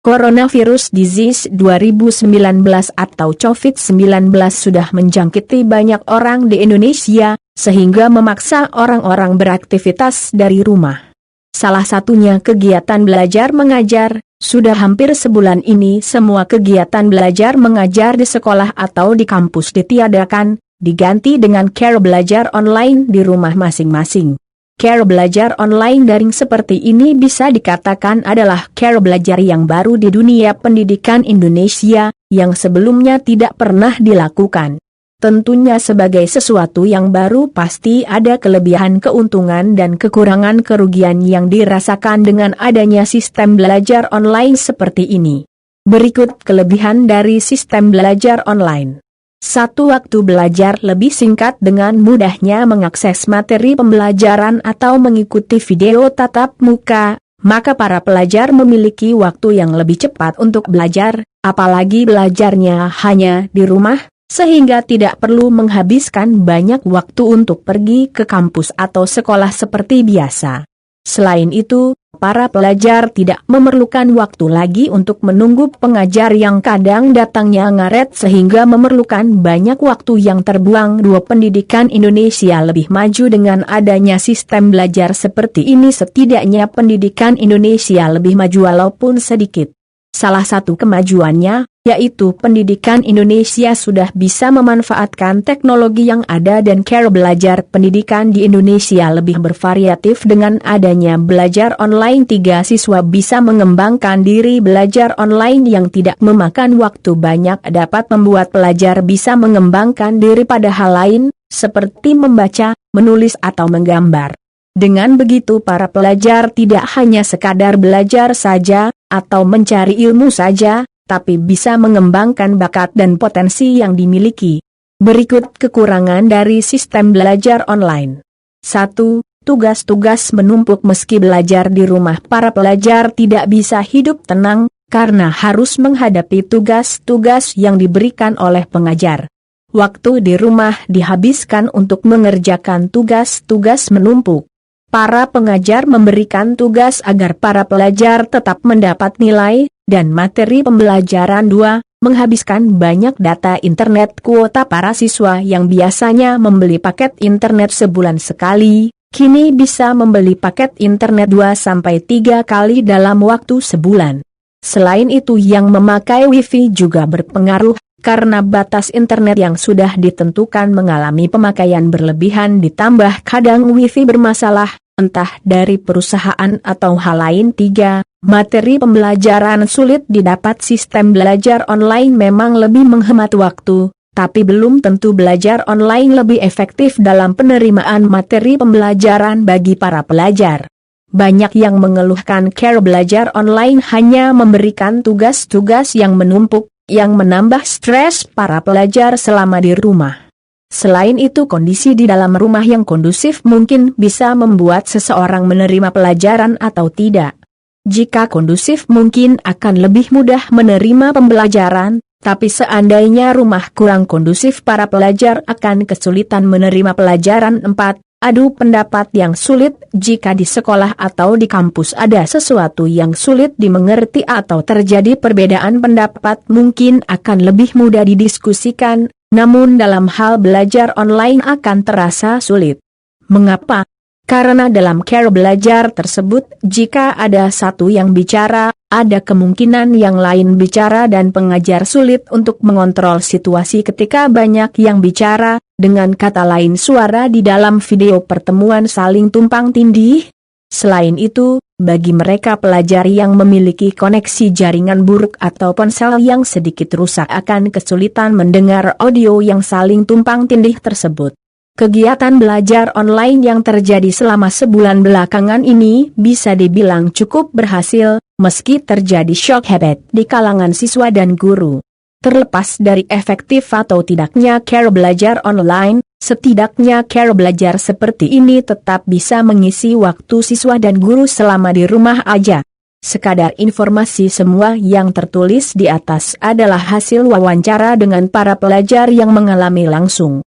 Coronavirus Disease 2019 atau COVID-19 sudah menjangkiti banyak orang di Indonesia, sehingga memaksa orang-orang beraktivitas dari rumah. Salah satunya kegiatan belajar mengajar. Sudah hampir sebulan ini semua kegiatan belajar mengajar di sekolah atau di kampus ditiadakan, diganti dengan cara belajar online di rumah masing-masing. Cara belajar online daring seperti ini bisa dikatakan adalah cara belajar yang baru di dunia pendidikan Indonesia, yang sebelumnya tidak pernah dilakukan. Tentunya sebagai sesuatu yang baru pasti ada kelebihan keuntungan dan kekurangan kerugian yang dirasakan dengan adanya sistem belajar online seperti ini. Berikut kelebihan dari sistem belajar online. 1. Waktu belajar lebih singkat dengan mudahnya mengakses materi pembelajaran atau mengikuti video tatap muka, maka para pelajar memiliki waktu yang lebih cepat untuk belajar, apalagi belajarnya hanya di rumah, sehingga tidak perlu menghabiskan banyak waktu untuk pergi ke kampus atau sekolah seperti biasa. Selain itu, para pelajar tidak memerlukan waktu lagi untuk menunggu pengajar yang kadang datangnya ngaret sehingga memerlukan banyak waktu yang terbuang. 2. Pendidikan Indonesia lebih maju dengan adanya sistem belajar seperti ini. Setidaknya pendidikan Indonesia lebih maju walaupun sedikit. Salah satu kemajuannya, yaitu pendidikan Indonesia sudah bisa memanfaatkan teknologi yang ada dan cara belajar pendidikan di Indonesia lebih bervariatif dengan adanya belajar online. 3. Siswa bisa mengembangkan diri. Belajar online yang tidak memakan waktu banyak dapat membuat pelajar bisa mengembangkan diri pada hal lain, seperti membaca, menulis atau menggambar. Dengan begitu para pelajar tidak hanya sekadar belajar saja, atau mencari ilmu saja, tapi bisa mengembangkan bakat dan potensi yang dimiliki. Berikut kekurangan dari sistem belajar online. 1. Tugas-tugas menumpuk. Meski belajar di rumah, para pelajar tidak bisa hidup tenang, karena harus menghadapi tugas-tugas yang diberikan oleh pengajar. Waktu di rumah dihabiskan untuk mengerjakan tugas-tugas menumpuk. Para pengajar memberikan tugas agar para pelajar tetap mendapat nilai dan materi pembelajaran. 2. Menghabiskan banyak data internet. Kuota para siswa yang biasanya membeli paket internet sebulan sekali, kini bisa membeli paket internet 2-3 kali dalam waktu sebulan. Selain itu, yang memakai wifi juga berpengaruh, karena batas internet yang sudah ditentukan mengalami pemakaian berlebihan ditambah kadang wifi bermasalah, entah dari perusahaan atau hal lain. 3. Materi pembelajaran sulit didapat. Sistem belajar online memang lebih menghemat waktu, tapi belum tentu belajar online lebih efektif dalam penerimaan materi pembelajaran bagi para pelajar. Banyak yang mengeluhkan cara belajar online hanya memberikan tugas-tugas yang menumpuk, yang menambah stres para pelajar selama di rumah. Selain itu, kondisi di dalam rumah yang kondusif mungkin bisa membuat seseorang menerima pelajaran atau tidak. Jika kondusif mungkin akan lebih mudah menerima pembelajaran, tapi seandainya rumah kurang kondusif para pelajar akan kesulitan menerima pelajaran. 4. Adu pendapat yang sulit. Jika di sekolah atau di kampus ada sesuatu yang sulit dimengerti atau terjadi perbedaan pendapat, mungkin akan lebih mudah didiskusikan. Namun dalam hal belajar online akan terasa sulit. Mengapa? Karena dalam cara belajar tersebut, jika ada satu yang bicara, ada kemungkinan yang lain bicara dan pengajar sulit untuk mengontrol situasi ketika banyak yang bicara. Dengan kata lain, suara di dalam video pertemuan saling tumpang tindih. Selain itu, bagi mereka pelajar yang memiliki koneksi jaringan buruk atau ponsel yang sedikit rusak akan kesulitan mendengar audio yang saling tumpang tindih tersebut. Kegiatan belajar online yang terjadi selama sebulan belakangan ini bisa dibilang cukup berhasil, meski terjadi shock habit di kalangan siswa dan guru. Terlepas dari efektif atau tidaknya cara belajar online, setidaknya cara belajar seperti ini tetap bisa mengisi waktu siswa dan guru selama di rumah aja. Sekadar informasi, semua yang tertulis di atas adalah hasil wawancara dengan para pelajar yang mengalami langsung.